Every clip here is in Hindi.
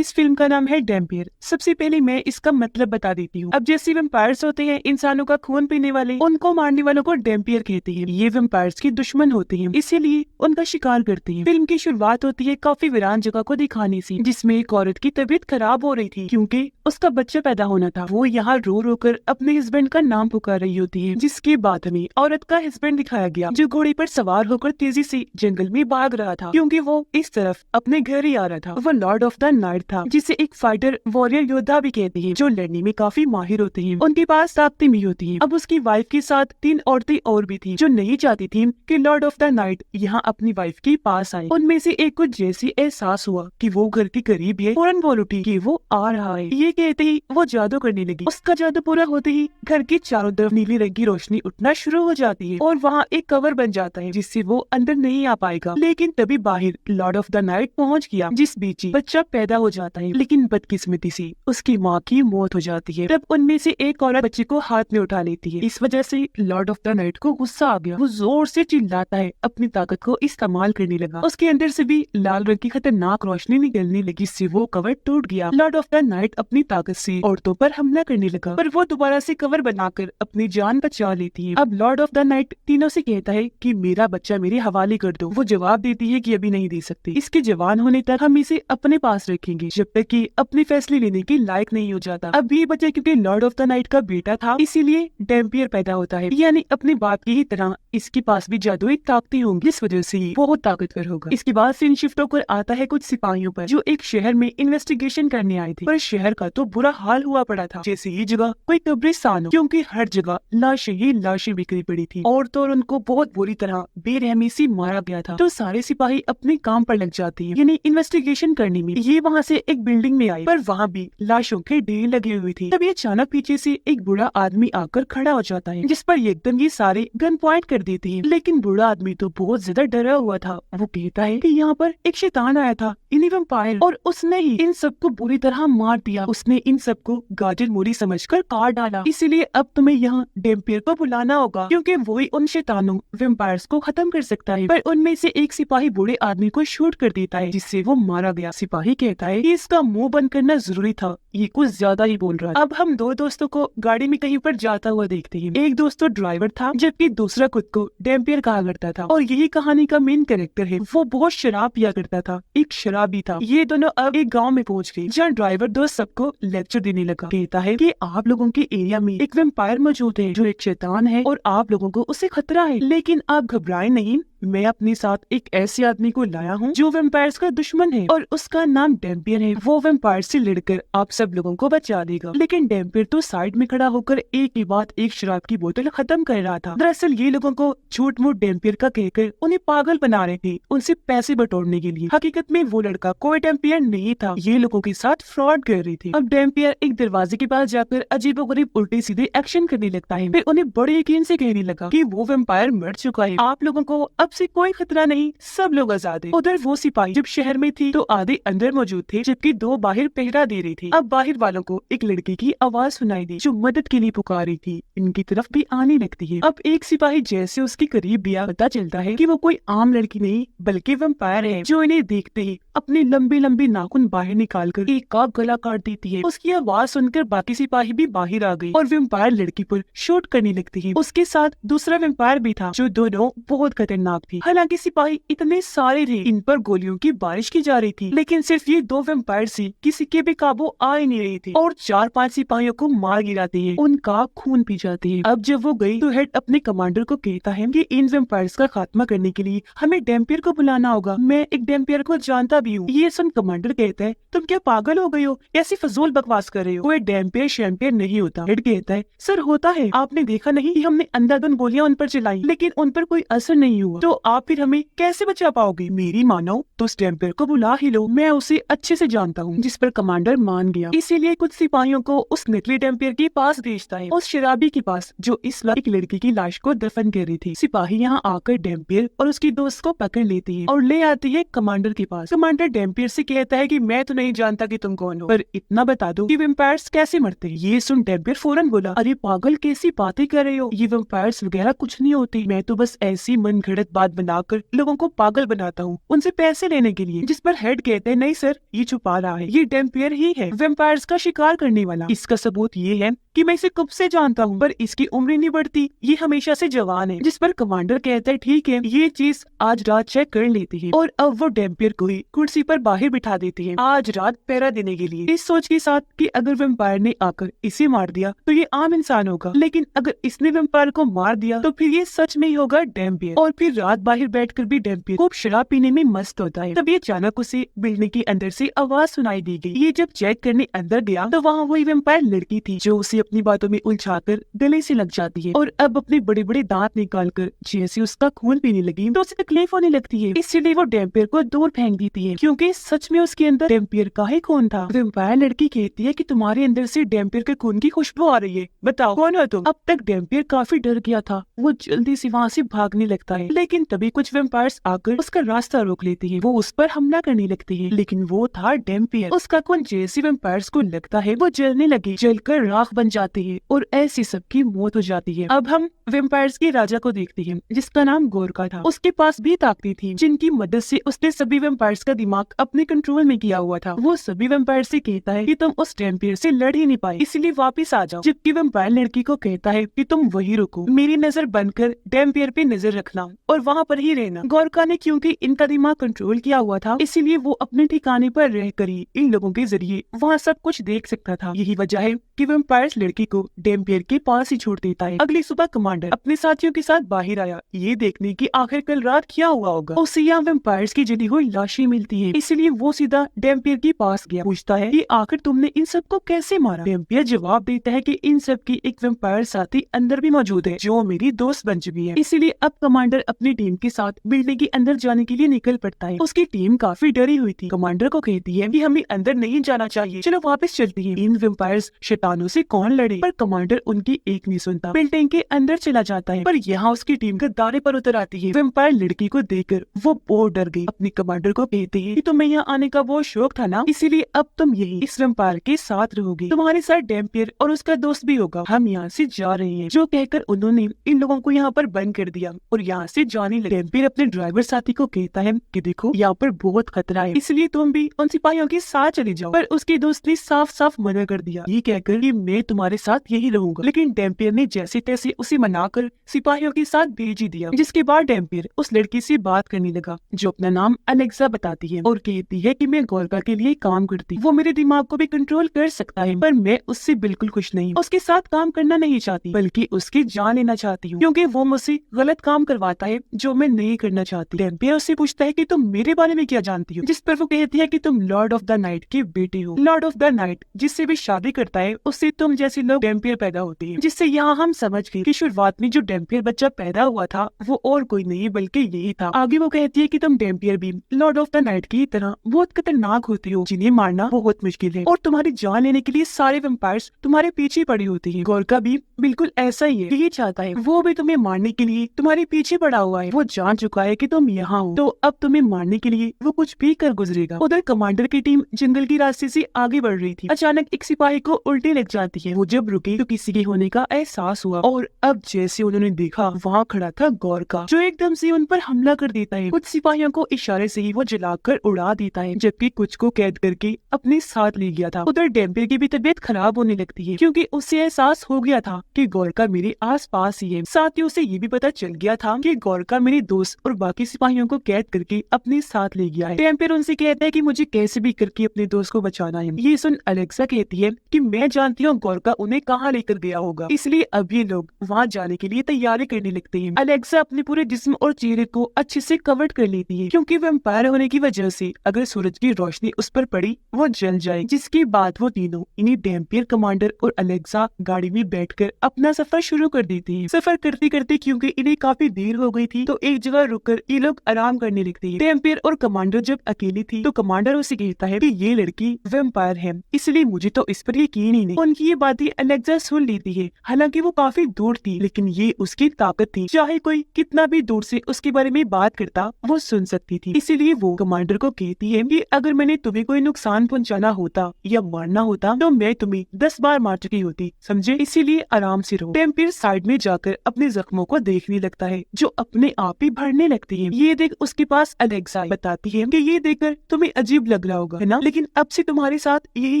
इस फिल्म का नाम है डैम्पियर। सबसे पहले मैं इसका मतलब बता देती हूँ। अब जैसे वेम्पायर्स होते हैं इंसानों का खून पीने वाले, उनको मारने वालों को डैम्पियर कहते हैं। ये वेम्पायर्स के दुश्मन होते हैं, इसीलिए उनका शिकार करते हैं। फिल्म की शुरुआत होती है काफी वीरान जगह को दिखाने से, जिसमें एक औरत की तबीयत खराब हो रही थी क्योंकि उसका बच्चा पैदा होना था। वो यहाँ रो रो कर अपने हस्बैंड का नाम पुकार रही होती है, जिसके बाद में औरत का हस्बैंड दिखाया गया जो घोड़े पर सवार होकर तेजी से जंगल में भाग रहा था क्योंकि वो इस तरफ अपने घर ही आ रहा था। वो लॉर्ड ऑफ द नाइट था, जिसे एक फाइटर वॉरियर योद्धा भी कहते हैं, जो लड़ने में काफी माहिर होते हैं। उनके पास ताकतें भी होती हैं। अब उसकी वाइफ के साथ 3 औरतें और भी थी जो नहीं चाहती थी कि लॉर्ड ऑफ द नाइट यहाँ अपनी वाइफ के पास आए। उनमें से एक को जैसे एहसास हुआ कि वो घर के करीब है, फौरन बोल उठी कि वो आ रहा है। ये कहते ही वो जादू करने लगी। उसका जादू पूरा होते ही घर के चारों तरफ नीली रंग की रोशनी उठना शुरू हो जाती है और वहाँ एक कवर बन जाता है जिससे वो अंदर नहीं आ पाएगा। लेकिन तभी बाहर लॉर्ड ऑफ द नाइट पहुँच गया, जिस बीच ही बच्चा पैदा हो जाता है। लेकिन बदकिस्मती से उसकी माँ की मौत हो जाती है। तब उनमें से एक औरत बच्चे को हाथ में उठा लेती है। इस वजह से लॉर्ड ऑफ द नाइट को गुस्सा आ गया। वो जोर से चिल्लाता है, अपनी ताकत को इस्तेमाल करने लगा। उसके अंदर से भी लाल रंग की खतरनाक रोशनी निकलने लगी, जिससे वो कवर टूट गया। लॉर्ड ऑफ द नाइट अपनी ताकत से औरतों पर हमला करने लगा, पर वो दोबारा से कवर बनाकर अपनी जान बचा लेती है। अब लॉर्ड ऑफ द नाइट तीनों से कहता है कि मेरा बच्चा मेरे हवाले कर दो। वो जवाब देती है कि अभी नहीं दे सकते, इसके जवान होने तक हम इसे अपने पास रखेंगे जब तक कि अपने फैसले लेने के लायक नहीं हो जाता। अब ये बच्चा क्योंकि लॉर्ड ऑफ द नाइट का बेटा था, इसीलिए डैम्पियर पैदा होता है, यानी अपने बाप की ही तरह इसके पास भी जादुई ताकतें होंगी, इस वजह से वो बहुत ताकतवर होगा। इसके बाद सीन शिफ्ट होकर आता है कुछ सिपाहियों पर, जो एक शहर में इन्वेस्टिगेशन करने आए थे। पर शहर का तो बुरा हाल हुआ पड़ा था, जैसे ये जगह कोई कब्रिस्तान हो, क्योंकि हर जगह लाशें ही लाशें बिखरी पड़ी थी और तो उनको बहुत बुरी तरह बेरहमी से मारा गया था। तो सारे सिपाही अपने काम पर लग जाते हैं, यानी इन्वेस्टिगेशन करने में। ये वहाँ से एक बिल्डिंग में आई, पर वहाँ भी लाशों के ढेर लगे हुए थे। तभी अचानक पीछे से एक बूढ़ा आदमी आकर खड़ा हो जाता है, जिस पर एकदम ये सारे गन पॉइंट कर देते हैं। लेकिन बूढ़ा आदमी तो बहुत ज्यादा डरा हुआ था। वो कहता है कि यहाँ पर एक शैतान आया था, इन्हीं वैम्पायर, और उसने ही इन सबको बुरी तरह मार दिया। उसने इन सबको गाजर मूली समझकर काट डाला। इसीलिए अब तुम्हें यहाँ डैम्पियर को बुलाना होगा, क्योंकि वही उन शैतानों वैम्पायर्स को खत्म कर सकता है। पर उनमें से एक सिपाही बूढ़े आदमी को शूट कर देता है, जिससे वो मारा गया। सिपाही कहता है कि इसका मुंह बंद करना जरूरी था, ये कुछ ज्यादा ही बोल रहा है। अब हम 2 दोस्तों को गाड़ी में कहीं पर जाता हुआ देखते हैं। एक दोस्त तो ड्राइवर था, जबकि दूसरा खुद को डैम्पियर कहा करता था, और यही कहानी का मेन कैरेक्टर है। वो बहुत शराब पिया करता था, एक शराबी था। ये दोनों अब एक गांव में पहुंच गए, जहाँ ड्राइवर दोस्त सबको लेक्चर देने लगा। कहता है कि आप लोगों के एरिया में एक वैम्पायर मौजूद है जो एक शैतान है और आप लोगों को उससे खतरा है, लेकिन आप घबराएं नहीं, मैं अपने साथ एक ऐसे आदमी को लाया हूँ जो वैम्पायर्स का दुश्मन है और उसका नाम डैम्पियर है। वो वैम्पायर से लड़कर आप सब लोगों को बचा देगा। लेकिन डैम्पियर तो साइड में खड़ा होकर एक के बाद एक शराब की बोतल खत्म कर रहा था। दरअसल ये लोगों को झूठ मूठ डैम्पियर का कहकर उन्हें पागल बना रहे थे, उनसे पैसे बटोरने के लिए। हकीकत में वो लड़का कोई डैम्पियर नहीं था, ये लोगों के साथ फ्रॉड कर रही थी। अब डैम्पियर एक दरवाजे के पास जाकर अजीबोगरीब उल्टे सीधे एक्शन करने लगता है। फिर उन्हें बड़े यकीन से कहने लगा कि वो वैम्पायर मर चुका है, आप लोगों को अब से कोई खतरा नहीं, सब लोग आजाद हैं। उधर वो सिपाही जब शहर में थी तो आधे अंदर मौजूद थे, जबकि 2 बाहर पहरा दे रहे थे। अब बाहर वालों को एक लड़की की आवाज सुनाई दी जो मदद के लिए पुकार रही थी। इनकी तरफ भी आने लगती है। अब एक सिपाही जैसे उसके करीब गया, पता चलता है कि वो कोई आम लड़की नहीं बल्कि वैम्पायर है, जो इन्हें देखते ही अपने लंबे लंबे नाखून बाहर निकालकर एक का गला काट देती है। उसकी आवाज सुनकर बाकी सिपाही भी बाहर आ गए और वैम्पायर लड़की पर शूट करने लगती है। उसके साथ दूसरा वैम्पायर भी था, जो दोनों बहुत खतरनाक थी। हालांकि सिपाही इतने सारे थे, इन पर गोलियों की बारिश की जा रही थी, लेकिन सिर्फ ये 2 वैम्पायर से किसी के भी काबू आ ही नहीं रहे थे और 4-5 सिपाहियों को मार गिराते हैं, उनका खून पी जाते हैं। अब जब वो गई तो हेड अपने कमांडर को कहता है कि इन वैम्पायर्स का खात्मा करने के लिए हमें डैम्पियर को बुलाना होगा। मैं एक डैम्पियर को जानता भी हूँ। ये सुन कमांडर कहता है, तुम क्या पागल हो गई हो, ऐसी फजूल बकवास कर रहे हो, कोई डैम्पियर शैम्पियर नहीं होता। हेड कहता है, सर होता है, आपने देखा नहीं कि हमने अंधाधुंध गोलियां उन पर चलाई, लेकिन उन पर कोई असर नहीं हुआ, तो आप फिर हमें कैसे बचा पाओगे? मेरी मानो तो उस डैम्पियर को बुला ही लो, मैं उसे अच्छे से जानता हूँ। जिस पर कमांडर मान गया। इसीलिए कुछ सिपाहियों को उस नकली डेम्पियर के पास भेजता है, उस शराबी के पास जो इस वक्त एक लड़की की लाश को दफन कर रही थी। सिपाही यहाँ आकर डेम्पियर और उसकी दोस्त को पकड़ लेती है और ले आती है कमांडर के पास। कमांडर डेम्पियर से कहता है कि मैं तो नहीं जानता कि तुम कौन हो, पर इतना बता दो कि वेम्पायर्स कैसे मरते हैं। ये सुन डेम्पियर फौरन बोला, अरे पागल, कैसी बातें कर रहे हो, ये वेम्पायर्स वगैरह कुछ नहीं होती, मैं तो बस ऐसी मन घड़त बात बनाकर लोगों को पागल बनाता हूँ उनसे पैसे लेने के लिए। जिस पर हेड कहते हैं, नहीं सर, ये छुपा रहा है, ये डेम्पियर ही है, वेम्पायर्स का शिकार करने वाला। इसका सबूत ये है कि मैं इसे कब से जानता हूँ, पर इसकी उम्र नहीं बढ़ती, ये हमेशा से जवान है। जिस पर कमांडर कहता है, ठीक है, ये चीज आज रात चेक कर लेती है। और अब वो डेम्पियर को ही कुर्सी पर बाहर बिठा देती है आज रात पहरा देने के लिए, इस सोच के साथ कि अगर वेम्पायर ने आकर इसे मार दिया तो ये आम इंसान होगा, लेकिन अगर इसने वेम्पायर को मार दिया तो फिर ये सच में ही होगा डेम्पियर। और फिर रात बाहर बैठकर भी डेम्पियर खूब शराब पीने में मस्त होता है। तभी अचानक उसे बिल्डिंग के अंदर से आवाज सुनाई दी गई। ये जब चेक करने अंदर गया तो वहाँ वही वेम्पायर लड़की थी जो उसे अपनी बातों में उलझाकर गले से लग जाती है और अब अपने बड़े बड़े दांत निकालकर जैसे उसका खून पीने लगी तो उसे तकलीफ होने लगती है। इसलिए वो डेम्पियर को दूर फेंक देती है क्योंकि सच में उसके अंदर डेम्पियर का ही खून था। वेम्पायर लड़की कहती है कि तुम्हारे अंदर से डेम्पियर के खून की खुशबू आ रही है, बताओ कौन हो तुम। अब तक डेम्पियर काफी डर गया था, वो जल्दी से वहाँ से भागने लगता है, लेकिन तभी कुछ वेम्पायर्स आकर उसका रास्ता रोक लेते हैं। वो उस पर हमला करने लगती है, लेकिन वो था डेम्पियर। उसका खून जैसे वेम्पायर्स को लगता है वो जलने लगी, जलकर राख बन जाती है और ऐसी सबकी मौत हो जाती है। अब हम वेम्पायर्स के राजा को देखते हैं जिसका नाम गोरका था। उसके पास भी ताकतें थी जिनकी मदद से उसने सभी वेम्पायर्स का दिमाग अपने कंट्रोल में किया हुआ था। वो सभी वेम्पायर से कहता है कि तुम उस डेम्पियर से लड़ ही नहीं पाए, इसलिए वापस आ जाओ। जबकि वेम्पायर लड़की को कहता है कि तुम वही रुको, मेरी नजर बनकर डेम्पियर पे नजर रखना और वहाँ पर ही रहना। गोरका ने क्योंकि इनका दिमाग कंट्रोल किया हुआ था, इसीलिए वो अपने ठिकाने पर रहकर ही इन लोगों के जरिए वहाँ सब कुछ देख सकता था। यही वजह है कि वेम्पायर्स लड़की को डेम्पियर के पास ही छोड़ देता है। अगली सुबह कमांडर अपने साथियों के साथ बाहर आया ये देखने की आखिर कल रात क्या हुआ होगा। उसे यहाँ वेम्पायर्स की जली हुई लाशें मिलती है, इसलिए वो सीधा डेम्पियर के पास गया। पूछता है कि आखिर तुमने इन सबको कैसे मारा। डेम्पियर जवाब देता है कि इन सब की एक वेम्पायर साथी अंदर भी मौजूद है जो मेरी दोस्त बन चुकी है। इसीलिए अब कमांडर अपनी टीम के साथ बिल्डिंग के अंदर जाने के लिए निकल पड़ता है। उसकी टीम काफी डरी हुई थी। कमांडर को कहती है कि हमें अंदर नहीं जाना चाहिए, चलो वापस चलती है। इन वेम्पायर्स शैतानों से कौन लड़े, पर कमांडर उनकी एक नहीं सुनता, बिल्डिंग के अंदर चला जाता है। पर यहाँ उसकी टीम गद्दारे पर उतर आती है। वेम्पायर लड़की को देखकर वो बहुत डर गई। अपने कमांडर को कहती है कि तुम्हें यहाँ आने का बहुत शौक था ना, इसीलिए अब तुम यही इस वेम्पायर के साथ रहोगे, तुम्हारे साथ डेम्पियर और उसका दोस्त भी होगा, हम यहाँ से जा रहे हैं। जो कहकर उन्होंने इन लोगों को यहाँ पर बंद कर दिया और यहाँ से जाने लगे। डेम्पियर अपने ड्राइवर साथी को कहता है कि देखो यहाँ पर बहुत खतरा है, इसलिए तुम भी उन सिपाहियों के साथ चले जाओ। पर उसके दोस्त ने साफ साफ मना कर दिया, ये कहकर कि मैं तुम्हारे साथ यही रहूंगा। लेकिन डेम्पियर ने जैसे तैसे उसे मनाकर सिपाहियों के साथ भेज ही दिया। जिसके बाद डेम्पियर उस लड़की से बात करने लगा जो अपना नाम अलेक्सा बताती है और कहती है कि मैं गोरका के लिए काम करती, वो मेरे दिमाग को भी कंट्रोल कर सकता है, पर मैं उससे बिल्कुल खुश नहीं, उसके साथ काम करना नहीं चाहती, बल्कि उसकी जान लेना चाहती हूँ क्योंकि वो मुझसे गलत काम करवाता है जो मैं नहीं करना चाहती। डेम्पियर उससे पूछता है कि तुम मेरे बारे में क्या जानती हो, जिस पर वो कहती है कि तुम लॉर्ड ऑफ द नाइट के बेटे हो। लॉर्ड ऑफ द नाइट जिससे भी शादी करता है उससे तुम जैसे लोग डेम्पियर पैदा होते हैं। जिससे यहाँ हम समझ गए कि शुरुआत में जो डेम्पियर बच्चा पैदा हुआ था वो और कोई नहीं बल्कि यही था। आगे वो कहती है कि तुम डेम्पियर भी लॉर्ड ऑफ द नाइट की तरह बहुत खतरनाक होती हो, जिन्हें मारना बहुत मुश्किल है और तुम्हारी जान लेने के लिए सारे वेम्पायर्स तुम्हारे पीछे पड़े होते हैं। गोरका भी बिल्कुल ऐसा ही है, यही चाहता है, वो भी तुम्हें मारने के लिए तुम्हारे पीछे पड़ा हुआ है। वो जान चुका है कि तुम यहाँ हो, तो अब तुम्हें मारने के लिए वो कुछ भी कर गुजरेगा। उधर कमांडर की टीम जंगल की रास्ते से आगे बढ़ रही थी। अचानक एक सिपाही को उल्टी लग जाती है। वो जब रुकी तो किसी के होने का एहसास हुआ और अब जैसे उन्होंने देखा वहाँ खड़ा था गोरका जो एकदम से उन पर हमला कर देता है। कुछ सिपाहियों को इशारे से ही वो जलाकर उड़ा देता है, जबकि कुछ को कैद करके अपने साथ ले गया था। उधर डेम्पियर की भी तबीयत खराब होने लगती है क्योंकि उससे एहसास हो गया था कि गोरका मेरे आसपास ही है। साथ ही उसे ये भी पता चल गया था कि गोरका मेरे दोस्त और बाकी सिपाहियों को कैद करके अपने साथ ले गया है। डेम्पियर उनसे कहता है कि मुझे कैसे भी करके अपने दोस्त को बचाना है। ये सुन अलेक्सा कहती है कि मैं जानती हूँ गोरका उन्हें कहाँ लेकर गया होगा, इसलिए अब ये लोग वहाँ जाने के लिए तैयारी करने लगते हैं। अलेक्सा अपने पूरे जिस्म और चेहरे को अच्छे से कवर कर लेती है क्योंकि वैम्पायर होने की वजह से अगर सूरज की रोशनी उस पर पड़ी वो जल जाए। जिसके बाद वो तीनों इन्हीं डेम्पियर, कमांडर और अलेक्सा गाड़ी में बैठकर अपना सफर शुरू कर देते हैं। सफर करते करते क्योंकि इन्हें काफी देर हो गई थी तो एक जगह रुककर ये लोग आराम करने लगते हैं। डेम्पियर और कमांडर जब अकेली थी तो कमांडर उसे कहता है कि ये लड़की वैम्पायर है, इसलिए मुझे तो इस पर यकीन ही नहीं। उनकी ये बातें अलेक्सा सुन लेती है। हालांकि वो काफी दूर थी, लेकिन ये उसकी ताकत थी। चाहे कोई कितना भी दूर से उसके बारे में बात करता, वो सुन सकती थी। इसीलिए वो कमांडर को कहती है कि अगर मैंने तुम्हें कोई नुकसान पहुंचाना होता या मारना होता तो मैं तुम्हें 10 बार मार चुकी होती, समझे? इसीलिए आराम से रहो। टेम्पियर साइड में जाकर अपने जख्मों को देखने लगता है, जो अपने आप ही भरने लगती है। ये देख उसके पास अलेक्सा बताती है कि ये देखकर तुम्हें अजीब लग रहा होगा, है ना? लेकिन अब से तुम्हारे साथ यही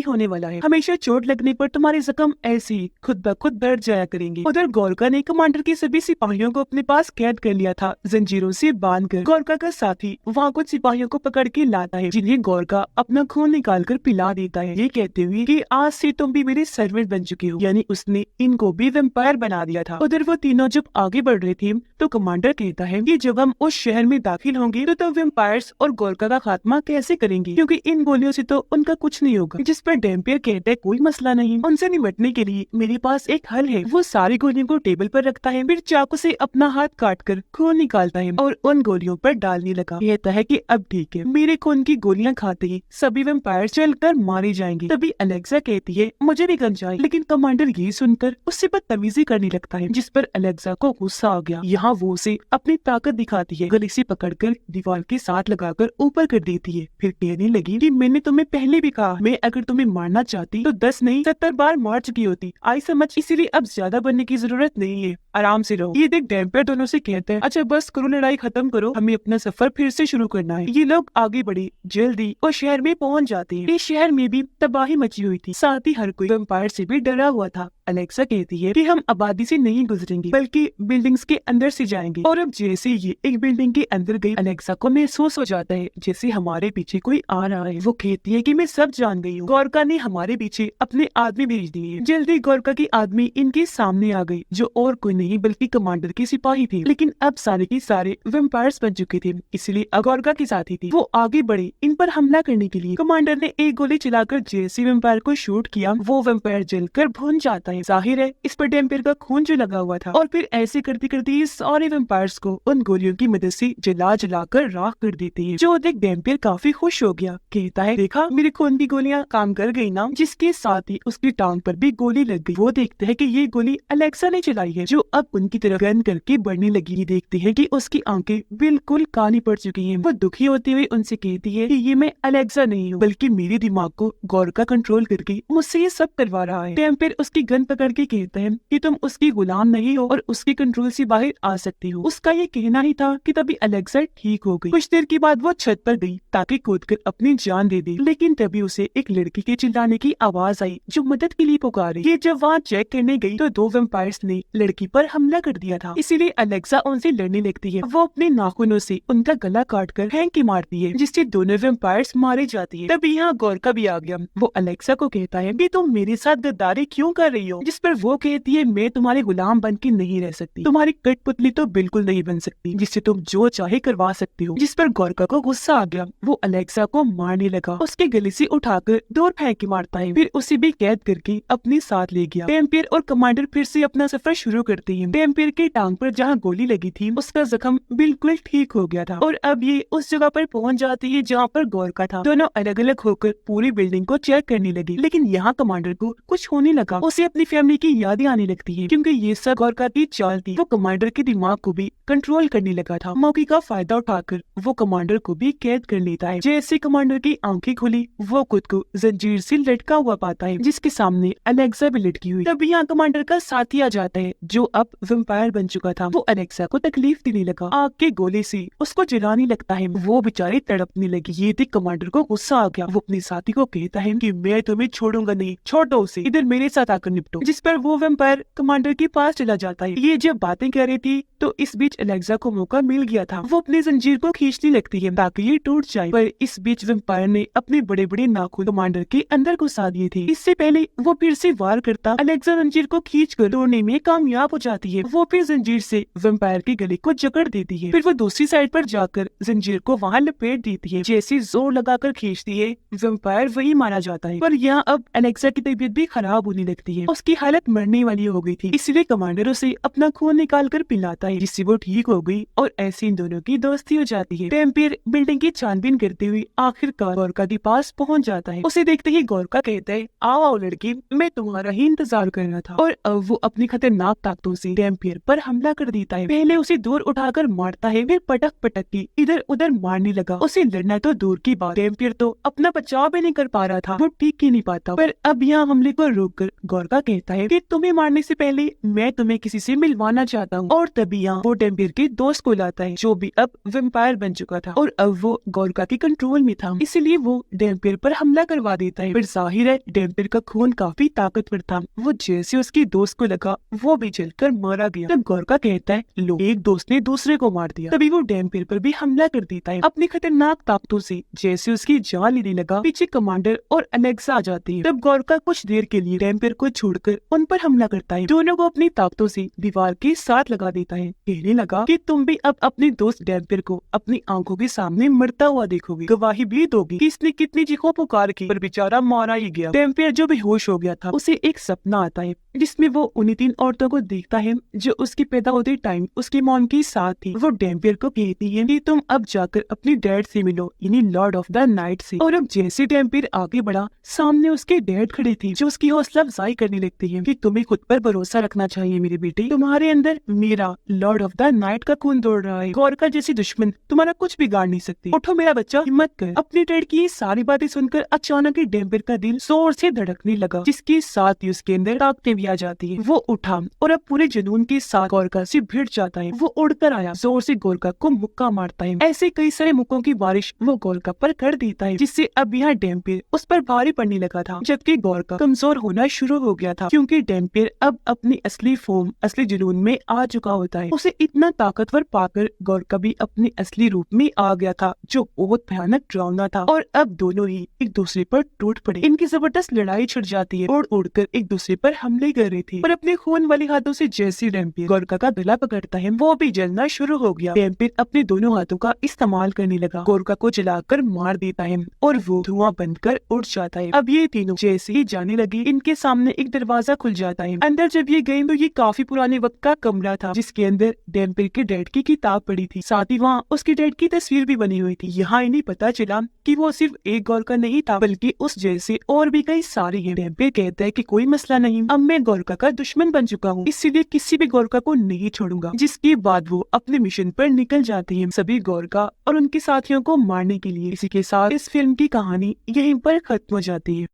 होने वाला है। हमेशा चोट लगने पर तुम्हारे जख्म ऐसे ही खुद ब खुद बढ़ जाया करेंगे। उधर गोरका ने कमांडर के सभी सिपाहियों को अपने पास कैद कर लिया था, जंजीरों से बांधकर। गोरका का साथी वहाँ कुछ सिपाहियों को पकड़ के लाता है, जिन्हें गोरका अपना खून निकाल कर पिला देता है, ये कहते हुए कि आज से तुम भी मेरे सर्वेंट बन चुके हो। यानी उसने इनको भी वेम्पायर बना दिया था। उधर वो तीनों जब आगे बढ़ रहे थे तो कमांडर कहता है कि जब हम उस शहर में दाखिल होंगे तो वेम्पायर्स और गोरका का खात्मा कैसे करेंगे, क्योंकि इन गोलियों से तो उनका कुछ नहीं होगा। जिस पर डेम्पियर कहता है कोई मसला नहीं, उनसे निपटने के लिए मेरे पास एक हल है। वो सारी गोलियों को टेबल पर रखता है, फिर चाकू से अपना हाथ काट कर खून निकालता है और उन गोलियों पर डालने लगा। कहता है कि अब ठीक है, मेरे खून की गोलियां खाते ही सभी वेम्पायर चलकर मारे जाएंगे। तभी अलेक्सा कहती है मुझे भी गन चाहिए, लेकिन कमांडर ये सुनकर उससे बदतमीजी करने लगता है, जिस पर अलेक्सा को गुस्सा आ गया। यहाँ वो उसे अपनी ताकत दिखाती है, गले से पकड़कर दीवार के साथ लगाकर ऊपर कर देती है। फिर कहने लगी कि मैंने तुम्हें पहले भी कहा, मैं अगर तुम्हें मारना चाहती तो 10 नहीं 70 बार मार चुकी होती, आई समझ। इसीलिए अब ज्यादा बनने की जरूरत नहीं है, आराम से रहो। ये देख डेम्पियर दोनों से कहते हैं अच्छा बस करो, लड़ाई खत्म करो, हमें अपना सफर फिर से शुरू करना है। ये लोग आगे बढ़े, जल्दी और शहर में पहुंच जाते हैं। इस शहर में भी तबाही मची हुई थी, साथ ही हर कोई वेम्पायर से भी डरा हुआ था। अलेक्सा कहती है कि हम आबादी से नहीं गुजरेंगे बल्कि बिल्डिंग्स के अंदर से जाएंगे। और अब जैसे ये एक बिल्डिंग के अंदर गई, अलेक्सा को महसूस हो जाता है जैसे हमारे पीछे कोई आ रहा है। वो कहती है कि मैं सब जान गई हूँ, गोरका ने हमारे पीछे अपने आदमी भेज दिए। जल्दी गोरका की आदमी इनके सामने आ गई, जो और कोई नहीं बल्कि कमांडर के सिपाही थे। लेकिन अब सारे के सारे वेम्पायर्स बन चुके थे, इसलिए गोरका की साथी थी। वो आगे बढ़े इन पर हमला करने के लिए। कमांडर ने एक गोली चलाकर जैसे वेम्पायर को शूट किया, वो वेम्पायर जलकर भुन जाता है। जाहिर है इस पर डेम्पियर का खून जो लगा हुआ था। और फिर ऐसे करते करते ये सारे वेम्पायर्स को उन गोलियों की मदद से जला जलाकर राख कर देते हैं। जो देख डेम्पियर काफी खुश हो गया, कहता है देखा मेरे खून की गोलियां काम कर गई ना। जिसके साथ ही उसकी टांग पर भी गोली लग गई। वो देखते हैं कि ये गोली अलेक्सा ने चलाई है, जो अब उनकी तरफ गन करके बढ़ने लगी। ये देखते हैं कि उसकी आंखें बिल्कुल काली पड़ चुकी हैं। वो दुखी होते हुए उनसे कहती है कि ये मैं अलेक्सा नहीं हूँ, बल्कि मेरे दिमाग को गोरका कंट्रोल करके मुझसे ये सब करवा रहा है। डेम्पियर उसकी गन पकड़ के कहता है कि तुम उसकी गुलाम नहीं हो और उसके कंट्रोल से बाहर आ सकती हो। उसका ये कहना ही था कि तभी अलेक्सा ठीक हो गई। कुछ देर के बाद वो छत पर गई ताकि कूदकर अपनी जान दे दे, लेकिन तभी उसे एक लड़की के चिल्लाने की आवाज आई जो मदद के लिए पुकारे। ये जब वहाँ चेक करने गई तो 2 वेम्पायर्स ने लड़की पर हमला कर दिया था, इसीलिए अलेक्सा उनसे लड़ने लगती है। वो अपने नाखूनों से उनका गला काटकर फेंक मारती है, जिससे दोनों वेम्पायर्स मारे जाते हैं। तभी यहाँ गोरका भी आ गया। वो अलेक्सा को कहता है कि तुम मेरे साथ गद्दारी क्यों कर रही हो, जिस पर वो कहती है मैं तुम्हारे गुलाम बन के नहीं रह सकती, तुम्हारी कठपुतली तो बिल्कुल नहीं बन सकती जिससे तुम जो चाहे करवा सकती हो। जिस पर गोरका को गुस्सा आ गया, वो अलेक्सा को मारने लगा, उसके गले से उठाकर दूर फेंक के मारता है, फिर उसे भी कैद करके अपने साथ ले गया। डेम्पियर और कमांडर फिर से अपना सफर शुरू करते हैं। डेम्पियर की टांग पर जहाँ गोली लगी थी उसका जख्म बिल्कुल ठीक हो गया था और अब ये उस जगह पर पहुँच जाती है जहाँ पर गोरका था। दोनों अलग अलग होकर पूरी बिल्डिंग को चेक करने लगी, लेकिन यहाँ कमांडर को कुछ होने लगा। उसे अपनी फैमिली की यादें आने लगती है, क्योंकि ये सब गोरका की चाल थी। वो कमांडर के दिमाग को भी कंट्रोल करने लगा था। मौके का फायदा उठाकर वो कमांडर को भी कैद कर लेता है। जैसे कमांडर की आंखें खुली, वो खुद को जंजीर से लटका हुआ पाता है, जिसके सामने अलेक्सा भी लटकी हुई। तब यहाँ कमांडर का साथी आ जाता है, जो अब वेम्पायर बन चुका था। वो अलेक्सा को तकलीफ देने लगा, आग के गोले से उसको जलाने लगता है। वो बेचारी तड़पने लगी। ये देख कमांडर को गुस्सा आ गया। वो अपने साथी को कहता है कि मैं तुम्हें छोड़ूंगा नहीं, छोड़ो उसे, इधर मेरे साथ आकर निपटो। जिस पर वो वेम्पायर कमांडर के पास चला जाता है। ये जब बातें कर रही थी तो इस बीच अलेक्सा को मौका मिल गया था। वो अपनी जंजीर को खींचने लगती है ताकि ये टूट जाए, पर इस बीच वेम्पायर ने अपने बड़े बड़े नाखून कमांडर के अंदर घुसा दिए थे। इससे पहले वो फिर से वार करता, अलेक्सा जंजीर को खींचकर तोड़ने में कामयाब हो जाती है। वो फिर जंजीर से वेम्पायर के गले को जकड़ देती है, फिर वो दूसरी साइड पर जाकर जंजीर को वहाँ लपेट देती है। जैसे जोर लगाकर खींचती है, वेम्पायर वही मारा जाता है। पर यहाँ अब अलेक्सा की तबीयत भी खराब होने लगती है। उसकी हालत मरने वाली हो गई थी, इसलिए कमांडर उसे अपना खून निकाल कर पिलाता है, जिससे वो ठीक हो गई और ऐसे इन दोनों की दोस्ती हो जाती है। डेम्पियर बिल्डिंग की छानबीन करते हुए आखिरकार गोरका के पास पहुंच जाता है। उसे देखते ही गोरका कहता है, आओ आओ लड़की, मैं तुम्हारा ही इंतजार कर रहा था। और अब वो अपनी खतरनाक ताकतों से डेम्पियर पर हमला कर देता है। पहले उसे दूर उठाकर मारता है, फिर पटक पटक के इधर उधर मारने लगा। उसे लड़ना तो दूर की बात, डेम्पियर तो अपना बचाव भी नहीं कर पा रहा था, वो ठीक ही नहीं पाता। पर अब यहाँ हमले को रोककर गोरका कहता है कि तुम्हें मारने से पहले मैं तुम्हें किसी से मिलवाना चाहता हूँ। और तभी यहाँ वो डेम्पियर के दोस्त को लाता है, जो भी अब वेम्पायर बन चुका था और अब वो गोरका के कंट्रोल में था, इसलिए वो डेम्पियर पर हमला करवा देता है। पर जाहिर है डेम्पियर का खून काफी ताकतवर था, वो जैसे उसके दोस्त को लगा वो भी जलकर मारा गया। तब गोरका कहता है, लो, एक दोस्त ने दूसरे को मार दिया। तभी वो डेम्पियर पर भी हमला कर देता है अपनी खतरनाक ताकतों से। जैसे उसकी जान लेने लगा, पीछे कमांडर और अलेक्सा आ जाती है। तब गोरका कुछ देर के लिए डेम्पियर को छोड़कर उन पर हमला करता है, दोनों को अपनी ताकतों से दीवार के साथ लगा देता है। कहने लगा कि तुम भी अब अपने दोस्त डेम्पियर को अपनी आंखों के सामने मरता हुआ देखोगे, गवाही भी दोगी कि इसने कितनी चीखों पुकार की, पर बेचारा मारा ही गया। डेम्पियर जो बेहोश हो गया था, उसे एक सपना आता है जिसमें वो उन्हीं 3 औरतों को देखता है जो उसके पैदा होते टाइम उसकी मॉम के साथ थी। वो डेम्पियर को कहती है कि तुम अब जाकर अपने डैड से मिलो, यानी लॉर्ड ऑफ द नाइट से। और अब जैसे डेम्पियर आगे बढ़ा, सामने उसके डैड खड़े थे, जो उसकी हौसला अफजाई करने लगते हैं कि तुम्हें खुद पर भरोसा रखना चाहिए मेरे बेटे, तुम्हारे अंदर मेरा लॉर्ड ऑफ द नाइट का खून दौड़ रहा है, गोरका जैसी दुश्मन तुम्हारा कुछ बिगाड़ नहीं सकती, उठो मेरा बच्चा, हिम्मत कर। अपने डैड की ये सारी बातें सुनकर अचानक ही डेम्पियर का दिल जोर से धड़कने लगा, जिसके साथ ही उसके अंदर ताकतें भी आ जाती है। वो उठा और अब पूरे जुनून के साथ गोरका से भिड़ जाता है। वो उड़कर आया, जोर से गोरका को मुक्का मारता है। ऐसे कई सारे मुक्कों की बारिश वो गोरका पर कर देता है, जिससे अब यहाँ डेम्पियर उस पर भारी पड़ने लगा था, जबकि गोरका कमजोर होना शुरू हो गया था, क्योंकि डेम्पियर अब अपनी असली फॉर्म, असली जुनून में आ चुका होता है। उसे इतना ताकतवर पाकर गोरका भी अपने असली रूप में आ गया था, जो बहुत भयानक डरावना था। और अब दोनों ही एक दूसरे पर टूट पड़े। इनकी जबरदस्त लड़ाई छिड़ जाती है, उड़ उड़कर एक दूसरे पर हमले कर रहे थे। पर अपने खून वाले हाथों से जैसे डेम्पियर गोरका का गला पकड़ता है, वो भी जलना शुरू हो गया। डेम्पियर अपने दोनों हाथों का इस्तेमाल करने लगा, गोरका को जलाकर मार देता है और वो धुआं बनकर उड़ जाता है। अब ये तीनों जैसे ही जाने लगे, इनके सामने एक दरवाजा खुल जाता है। अंदर जब ये गए तो ये काफी पुराने वक्त का कमरा था, जिसके अंदर डेम्पियर के डैड की किताब पड़ी थी, साथ ही वहाँ उसके डैड की तस्वीर भी बनी हुई थी। यहाँ इन्हें पता चला कि वो सिर्फ एक गोरका नहीं था, बल्कि उस जैसे और भी कई सारे हैं। डेम्पियर कहता है कि कोई मसला नहीं, अब मैं गोरका का दुश्मन बन चुका हूँ, इसीलिए किसी भी गोरका को नहीं छोड़ूंगा। जिसके बाद वो अपने मिशन पर निकल जाते हैं, सभी गोरका और उनके साथियों को मारने के लिए। इसी के साथ इस फिल्म की कहानी यहीं पर खत्म हो जाती है।